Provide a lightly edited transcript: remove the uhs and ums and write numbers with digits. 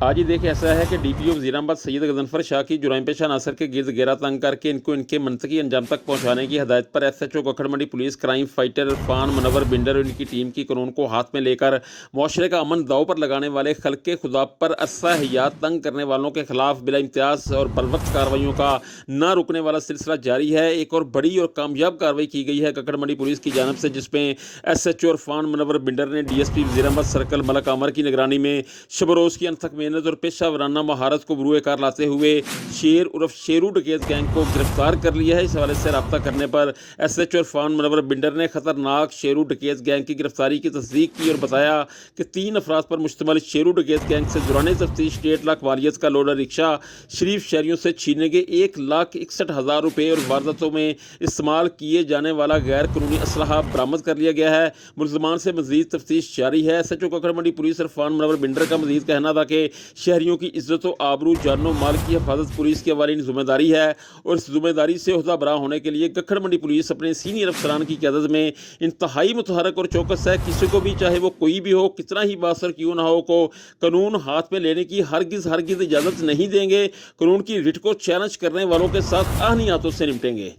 आज ही देखिए ऐसा है कि डीपीओ वज़ीराबाद सैयद गज़नफ़र शाह की जुराइम पेशा नासर के गिर्द घेरा तंग करके इनको इनके मंतकी अंजाम तक पहुंचाने की हदायत पर SHO Kakhar Mandi police crime fighter Irfan Munawwar Binder और इनकी टीम की कानून को हाथ में लेकर मुआशरे का अमन दाव पर लगाने वाले खल्क़े खुदा पर अस्सा हयात तंग करने वालों के खिलाफ बिला इम्तियाज़ और बलवक्त कार्रवाइयों का न रुकने वाला सिलसिला जारी है। एक और बड़ी और कामयाब कार्रवाई की गई है कखड़ मंडी पुलिस की जानब से, जिसमें एसएचओ इरफान मुनव्वर बिंडर ने डीएसपी वज़ीराबाद सर्कल मलक आमर की निगरानी में शबरोज़ की अनथक मेहनत और पेशा वराना महारत को बरूए कार लाते हुए शेर उर्फ शेरू डकैत गैंग को गिरफ्तार कर लिया है। इस हवाले से रब्ता करने पर एसएचओ इरफान मुनव्वर बिंडर ने खतरनाक शेरू डकैत गैंग की गिरफ्तारी की तस्दीक की और बताया कि 3 अफराद पर मुश्तमिल शेरू डकैत गैंग से जुराने तफ्तीश 1.5 लाख वालियत का लोडर रिक्शा शरीफ शहरियों से छीने के 1,61,000 रुपये और वारदातों में इस्तेमाल किए जाने वाला गैर कानूनी असलहा बरामद कर लिया गया है। मुल्ज़मान से मजीद तफ्तीश जारी है। SHO Kakhar Mandi police Irfan Munawwar binder का मजीद कहना था कि शहरियों की इज्जत व आबरू जानो माल की हिफाजत पुलिस की अवालीन जिम्मेदारी है और इस जिम्मेदारी से ओहदा बरा होने के लिए कखड़ मंडी पुलिस अपने सीनियर अफसरान की क़यादत में इंतहाई मुतहरक और चौकस है। किसी को भी, चाहे वो कोई भी हो, कितना ही बासर क्यों ना हो, को कानून हाथ में लेने की हरगिज़ इजाज़त नहीं देंगे। कानून की रिट को चैलेंज करने वालों के साथ आहनी हाथों से निपटेंगे।